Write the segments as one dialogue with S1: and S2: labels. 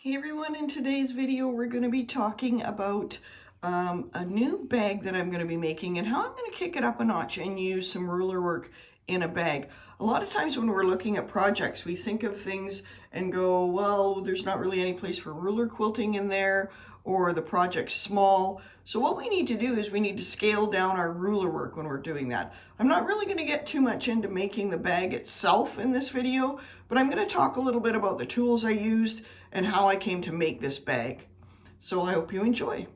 S1: Hey everyone, in today's video we're going to be talking about a new bag that I'm going to be making and how I'm going to kick it up a notch and use some ruler work in a bag. A lot of times when we're looking at projects we think of things and go, well, there's not really any place for ruler quilting in there, or the project's small. So what we need to do is we need to scale down our ruler work when we're doing that. I'm not really going to get too much into making the bag itself in this video, but I'm going to talk a little bit about the tools I used and how I came to make this bag. So I hope you enjoy.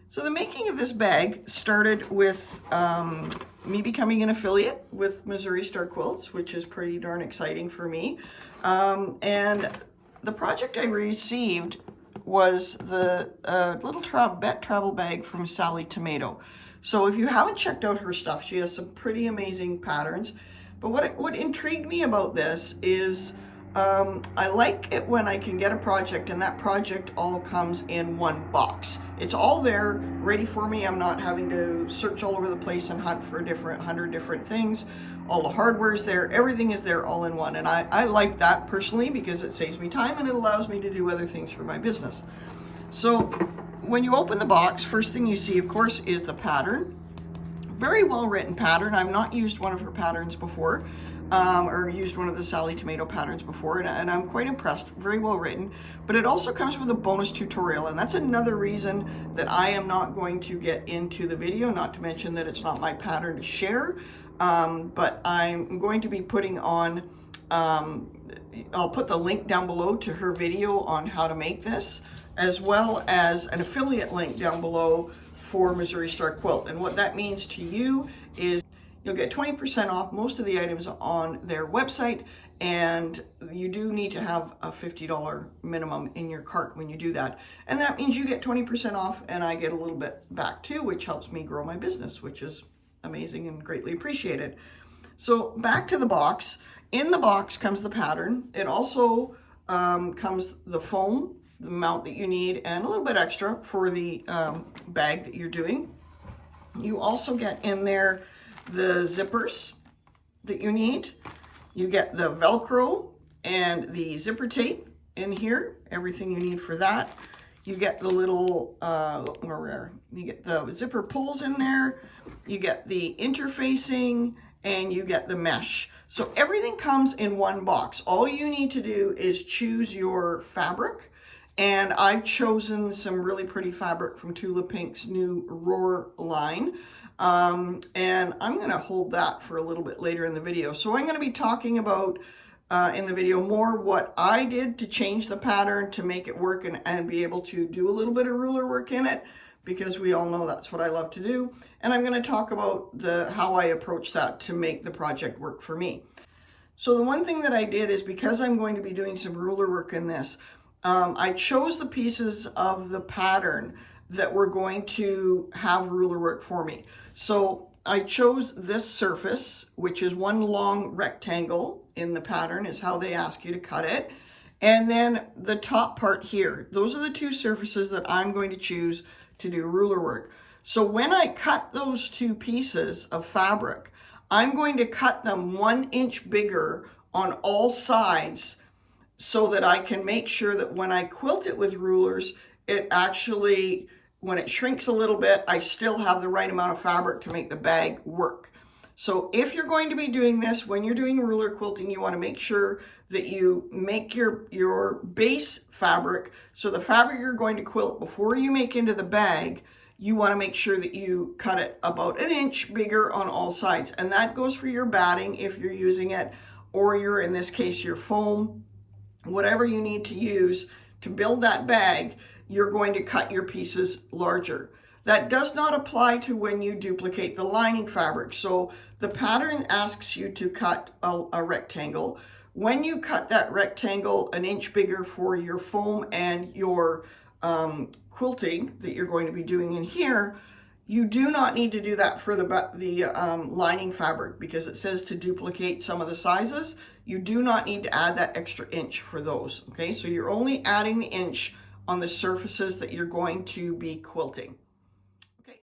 S1: So the making of this bag started with me becoming an affiliate with Missouri Star Quilts, which is pretty darn exciting for me. And the project I received was the little travel bag from Sally Tomato. So if you haven't checked out her stuff, she has some pretty amazing patterns. But what intrigued me about this is I like it when I can get a project and that project all comes in one box. It's all there, ready for me. I'm not having to search all over the place and hunt for 100 different things. All the hardware is there, everything is there all in one. And I like that personally because it saves me time and it allows me to do other things for my business. So when you open the box, first thing you see, of course, is the pattern. Very well written pattern. I've not used one of her patterns before, or used one of the Sally Tomato patterns before, and I'm quite impressed. Very well written, but it also comes with a bonus tutorial, and that's another reason that I am not going to get into the video, not to mention that it's not my pattern to share, but I'm going to be putting on, I'll put the link down below to her video on how to make this, as well as an affiliate link down below for Missouri Star Quilt. And what that means to you is you'll get 20% off most of the items on their website, and you do need to have a $50 minimum in your cart when you do that. And that means you get 20% off and I get a little bit back too, which helps me grow my business, which is amazing and greatly appreciated. So back to the box. In the box comes the pattern. It also comes the foam, the amount that you need, and a little bit extra for the bag that you're doing. You also get in there the zippers that you need. You get the Velcro and the zipper tape in here, everything you need for that. You get the little, you get the zipper pulls in there, you get the interfacing, and you get the mesh. So everything comes in one box. All you need to do is choose your fabric. And I've chosen some really pretty fabric from Tula Pink's new Roar line. And I'm going to hold that for a little bit later in the video. So I'm going to be talking about in the video more what I did to change the pattern to make it work and be able to do a little bit of ruler work in it, because we all know that's what I love to do. And I'm going to talk about how I approach that to make the project work for me. So the one thing that I did is, because I'm going to be doing some ruler work in this, I chose the pieces of the pattern that were going to have ruler work for me. So I chose this surface, which is one long rectangle in the pattern, is how they ask you to cut it. And then the top part here, those are the two surfaces that I'm going to choose to do ruler work. So when I cut those two pieces of fabric, I'm going to cut them 1 inch bigger on all sides, so that I can make sure that when I quilt it with rulers, it actually, when it shrinks a little bit, I still have the right amount of fabric to make the bag work. So if you're going to be doing this, when you're doing ruler quilting, you want to make sure that you make your base fabric, so the fabric you're going to quilt before you make into the bag, you want to make sure that you cut it about 1 inch bigger on all sides. And that goes for your batting if you're using it, or in this case, your foam. Whatever you need to use to build that bag, you're going to cut your pieces larger. That does not apply to when you duplicate the lining fabric. So the pattern asks you to cut a rectangle. When you cut that rectangle 1 inch bigger for your foam and your quilting that you're going to be doing in here, you do not need to do that for the lining fabric, because it says to duplicate some of the sizes. You do not need to add that extra inch for those, okay? So you're only adding the inch on the surfaces that you're going to be quilting. Okay.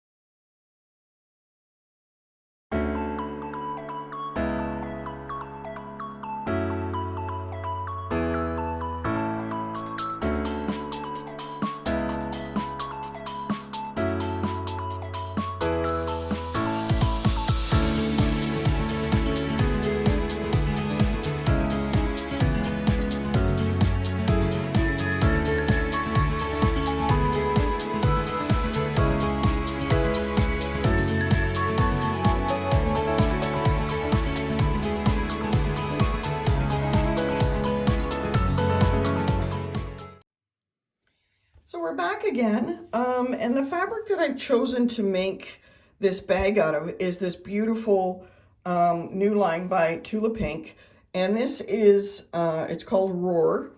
S1: we're back again, and the fabric that I've chosen to make this bag out of is this beautiful new line by Tula Pink, and this is, it's called Roar,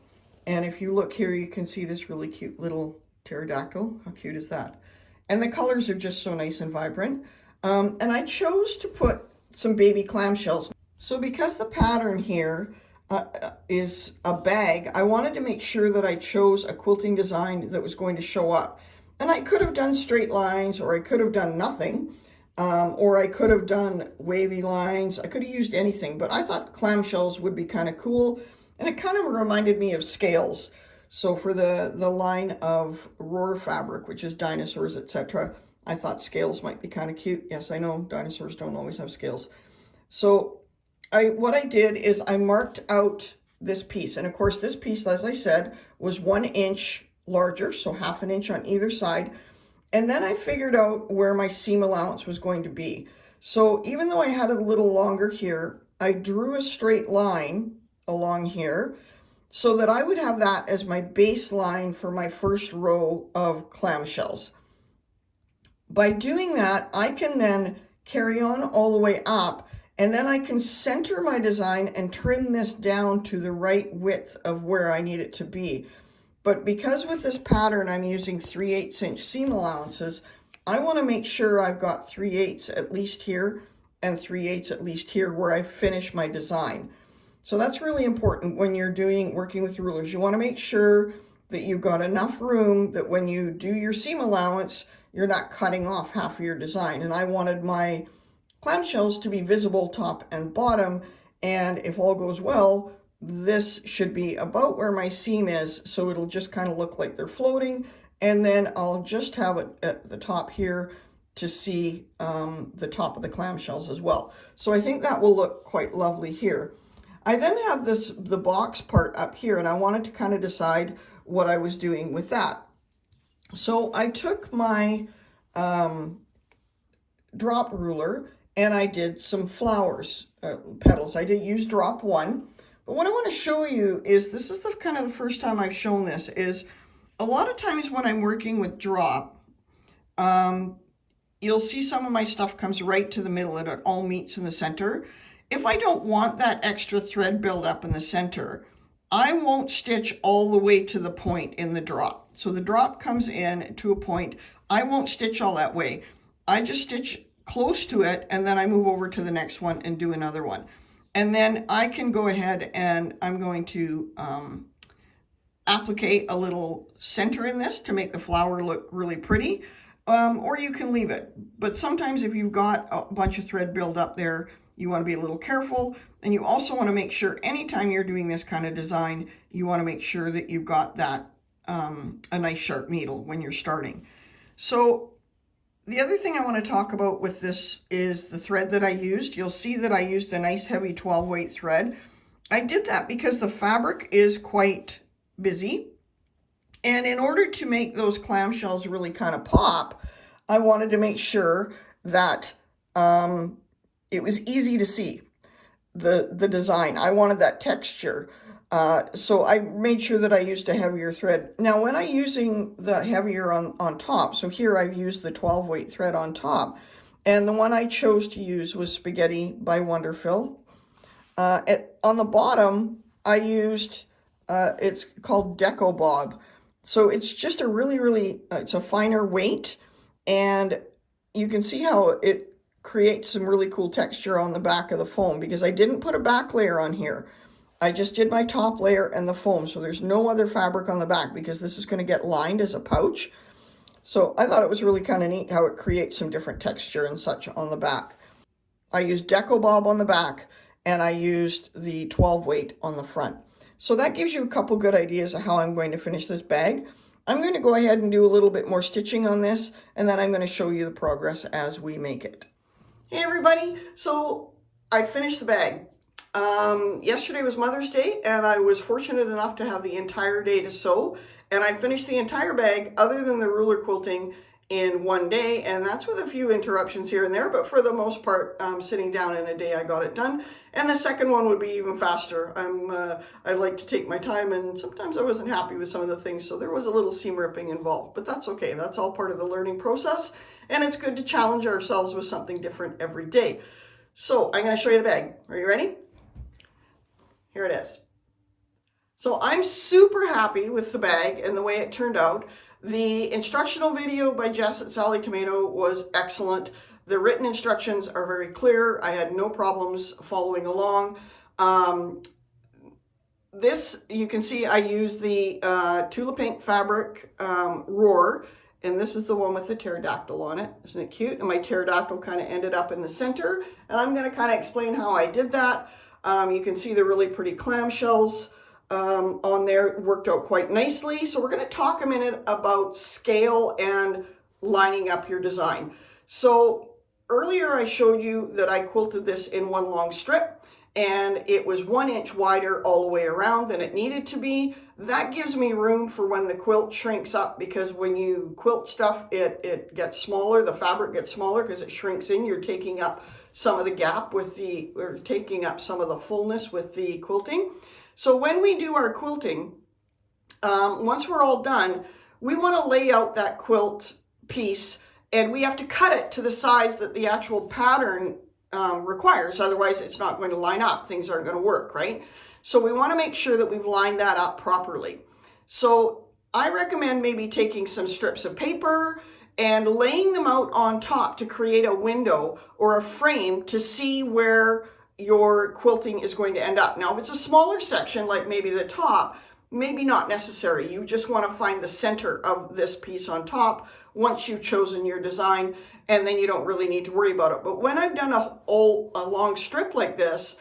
S1: and if you look here you can see this really cute little pterodactyl. How cute is that? And the colors are just so nice and vibrant, and I chose to put some baby clamshells. So because the pattern here is a bag, I wanted to make sure that I chose a quilting design that was going to show up. And I could have done straight lines, or I could have done nothing, or I could have done wavy lines. I could have used anything, but I thought clamshells would be kind of cool, and it kind of reminded me of scales. So for the line of Roar fabric, which is dinosaurs, etc., I thought scales might be kind of cute. Yes, I know dinosaurs don't always have scales. So what I did is I marked out this piece, and of course this piece, as I said, was 1 inch larger, so ½ inch on either side, and then I figured out where my seam allowance was going to be. So even though I had it a little longer here, I drew a straight line along here so that I would have that as my baseline for my first row of clamshells. By doing that, I can then carry on all the way up, and then I can center my design and trim this down to the right width of where I need it to be. But because with this pattern I'm using 3/8 inch seam allowances, I want to make sure I've got 3/8 at least here and 3/8 at least here where I finish my design. So that's really important when you're working with rulers. You want to make sure that you've got enough room that when you do your seam allowance, you're not cutting off half of your design. And I wanted my clamshells to be visible top and bottom, and if all goes well, this should be about where my seam is, so it'll just kind of look like they're floating, and then I'll just have it at the top here to see the top of the clamshells as well. So I think that will look quite lovely here. I then have the box part up here, and I wanted to kind of decide what I was doing with that. So I took my drop ruler and I did some flowers, petals. I did use drop 1, but what I want to show you is, this is the kind of the first time I've shown this, is a lot of times when I'm working with drop, you'll see some of my stuff comes right to the middle and it all meets in the center. If I don't want that extra thread build up in the center, I won't stitch all the way to the point in the drop. So the drop comes in to a point. I won't stitch all that way. I just stitch close to it, and then I move over to the next one and do another one. And then I can go ahead and I'm going to applicate a little center in this to make the flower look really pretty, or you can leave it. But sometimes if you've got a bunch of thread build up there, you want to be a little careful, and you also want to make sure anytime you're doing this kind of design, you want to make sure that you've got that a nice sharp needle when you're starting. So the other thing I want to talk about with this is the thread that I used. You'll see that I used a nice heavy 12 weight thread. I did that because the fabric is quite busy, and in order to make those clamshells really kind of pop, I wanted to make sure that it was easy to see the design. I wanted that texture. So I made sure that I used a heavier thread. Now when I'm using the heavier on top, so here I've used the 12 weight thread on top, and the one I chose to use was Spagetti by Wonderfil. On the bottom, I used, it's called Decobob. So it's just a really, it's a finer weight, and you can see how it creates some really cool texture on the back of the foam, because I didn't put a back layer on here. I just did my top layer and the foam, so there's no other fabric on the back because this is going to get lined as a pouch. So I thought it was really kind of neat how it creates some different texture and such on the back. I used Decobob on the back, and I used the 12 weight on the front. So that gives you a couple good ideas of how I'm going to finish this bag. I'm going to go ahead and do a little bit more stitching on this, and then I'm going to show you the progress as we make it. Hey everybody, so I finished the bag. Yesterday was Mother's Day, and I was fortunate enough to have the entire day to sew, and I finished the entire bag, other than the ruler quilting, in one day, and that's with a few interruptions here and there, but for the most part, sitting down in a day, I got it done. And the second one would be even faster. I like to take my time, and sometimes I wasn't happy with some of the things, so there was a little seam ripping involved, but that's okay. That's all part of the learning process, and it's good to challenge ourselves with something different every day. So I'm going to show you the bag. Are you ready? Here it is. So I'm super happy with the bag and the way it turned out. The instructional video by Jess at Sally Tomato was excellent. The written instructions are very clear. I had no problems following along. This, you can see I use the Tula Pink fabric Roar, and this is the one with the pterodactyl on it. Isn't it cute? And my pterodactyl kind of ended up in the center, and I'm going to kind of explain how I did that. You can see the really pretty clamshells on there. It worked out quite nicely. So we're going to talk a minute about scale and lining up your design. So earlier I showed you that I quilted this in one long strip, and it was 1 inch wider all the way around than it needed to be. That gives me room for when the quilt shrinks up, because when you quilt stuff, it gets smaller, the fabric gets smaller because it shrinks in. You're taking up some of the gap with or taking up some of the fullness with the quilting. So when we do our quilting, once we're all done, we want to lay out that quilt piece, and we have to cut it to the size that the actual pattern requires. Otherwise, it's not going to line up. Things aren't going to work, right? So we want to make sure that we've lined that up properly. So I recommend maybe taking some strips of paper and laying them out on top to create a window or a frame to see where your quilting is going to end up. Now, if it's a smaller section, like maybe the top, maybe not necessary. You just want to find the center of this piece on top once you've chosen your design, and then you don't really need to worry about it. But when I've done a long strip like this,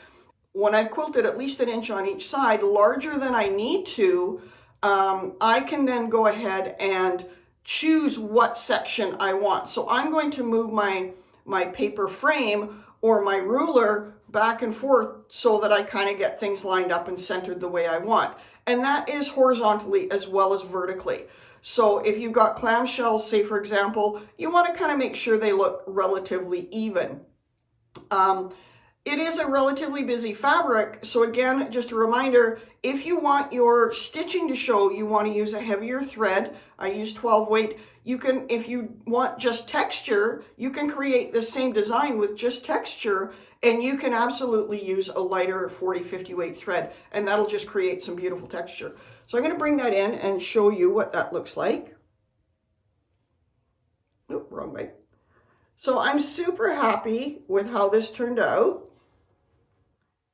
S1: when I've quilted at least 1 inch on each side, larger than I need to, I can then go ahead and choose what section I want. So I'm going to move my paper frame or my ruler back and forth so that I kind of get things lined up and centered the way I want. And that is horizontally as well as vertically. So if you've got clamshells, say for example, you want to kind of make sure they look relatively even. It is a relatively busy fabric, so again, just a reminder, if you want your stitching to show, you want to use a heavier thread. I use 12 weight. You can, if you want just texture, you can create the same design with just texture, and you can absolutely use a lighter 40-50 weight thread, and that'll just create some beautiful texture. So I'm going to bring that in and show you what that looks like. Nope, wrong way. So I'm super happy with how this turned out.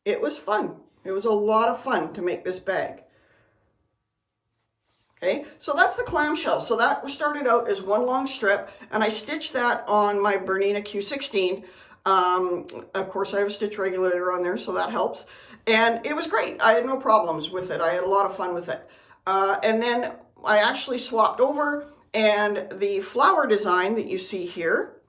S1: It was fun. It was a lot of fun to make this bag. Okay, so that's the clamshell. So that started out as one long strip, and I stitched that on my Bernina Q16. Of course, I have a stitch regulator on there, so that helps. And it was great. I had no problems with it. I had a lot of fun with it. And then I actually swapped over, and the flower design that you see here,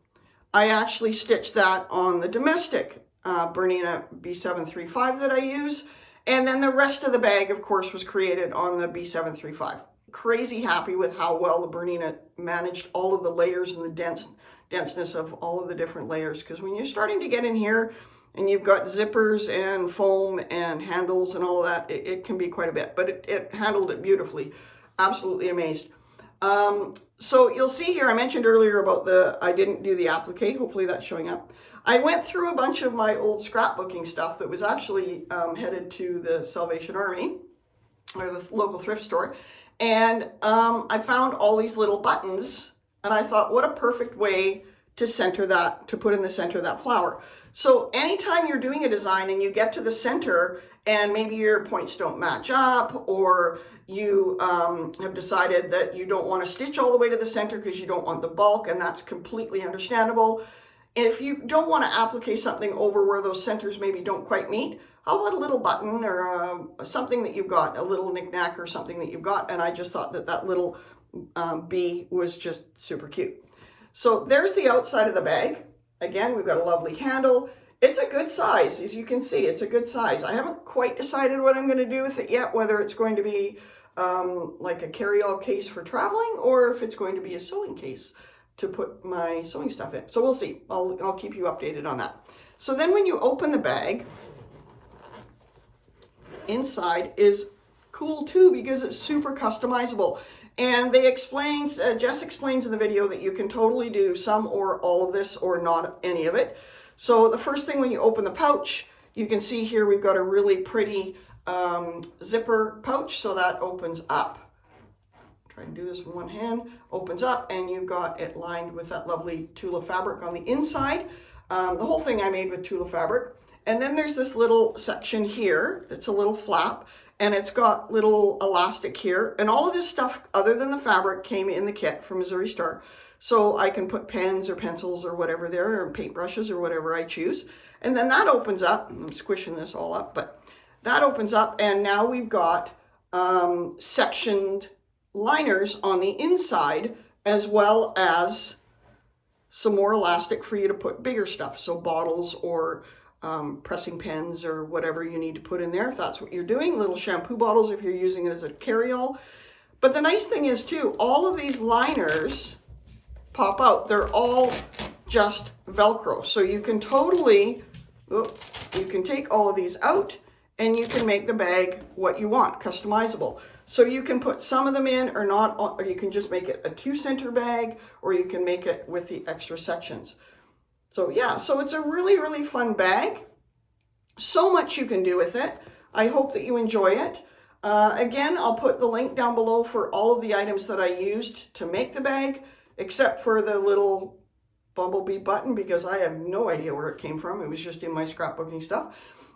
S1: I actually stitched that on the domestic Bernina B735 that I use. And then the rest of the bag, of course, was created on the B735. Crazy happy with how well the Bernina managed all of the layers and the denseness of all of the different layers. Because when you're starting to get in here and you've got zippers and foam and handles and all of that, it can be quite a bit. But it handled it beautifully. Absolutely amazed. So you'll see here, I mentioned earlier about I didn't do the applique. Hopefully that's showing up. I went through a bunch of my old scrapbooking stuff that was actually headed to the Salvation Army or the local thrift store. And I found all these little buttons, and I thought, what a perfect way to center that, to put in the center of that flower. So anytime you're doing a design and you get to the center and maybe your points don't match up, or you have decided that you don't want to stitch all the way to the center because you don't want the bulk, and that's completely understandable. If you don't want to applique something over where those centers maybe don't quite meet, how about a little button or something that you've got, a little knick-knack or something that you've got? And I just thought that that little bee was just super cute. So there's the outside of the bag. Again, we've got a lovely handle. It's a good size, as you can see, it's a good size. I haven't quite decided what I'm going to do with it yet, whether it's going to be like a carry-all case for traveling or if it's going to be a sewing case. to put my sewing stuff in. So we'll see. I'll keep you updated on that. So then when you open the bag, inside is cool too because it's super customizable. And they explains, Jess explains in the video that you can totally do some or all of this or not any of it. So the first thing when you open the pouch, you can see here we've got a really pretty zipper pouch, so that opens up. Try and do this with one hand. Opens up and you've got it lined with that lovely Tula fabric on the inside. The whole thing I made with Tula fabric. And then there's this little section here that's a little flap, and it's got little elastic here. And all of this stuff, other than the fabric, came in the kit from Missouri Star. So I can put pens or pencils or whatever there, or paintbrushes or whatever I choose. And then that opens up. I'm squishing this all up, but that opens up, and now we've got sectioned liners on the inside, as well as some more elastic for you to put bigger stuff. So bottles or pressing pens or whatever you need to put in there if that's what you're doing. Little shampoo bottles if you're using it as a carry-all. But the nice thing is too, all of these liners pop out. They're all just Velcro. So you can totally, you can take all of these out and you can make the bag what you want, customizable. So you can put some of them in or not, or you can just make it a 2-center bag, or you can make it with the extra sections. So yeah, so it's a really, really fun bag. So much you can do with it. I hope that you enjoy it. Again, I'll put the link down below for all of the items that I used to make the bag, except for the little bumblebee button, because I have no idea where it came from. It was just in my scrapbooking stuff.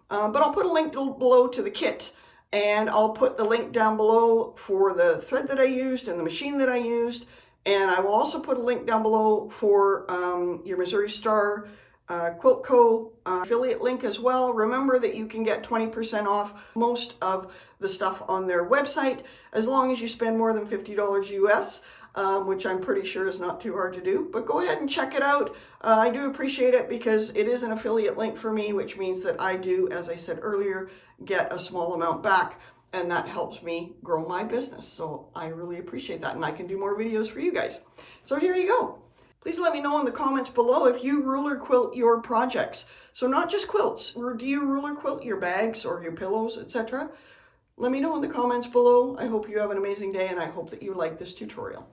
S1: But I'll put a link below to the kit, and I'll put the link down below for the thread that I used and the machine that I used. And I will also put a link down below for your Missouri Star Quilt Co. Affiliate link as well. Remember that you can get 20% off most of the stuff on their website, as long as you spend more than $50 US, which I'm pretty sure is not too hard to do. But go ahead and check it out. I do appreciate it because it is an affiliate link for me, which means that I do, as I said earlier, get a small amount back. And that helps me grow my business. So I really appreciate that. And I can do more videos for you guys. So here you go. Please let me know in the comments below if you ruler quilt your projects. So not just quilts, or do you ruler quilt your bags or your pillows, etc.? Let me know in the comments below. I hope you have an amazing day, and I hope that you like this tutorial.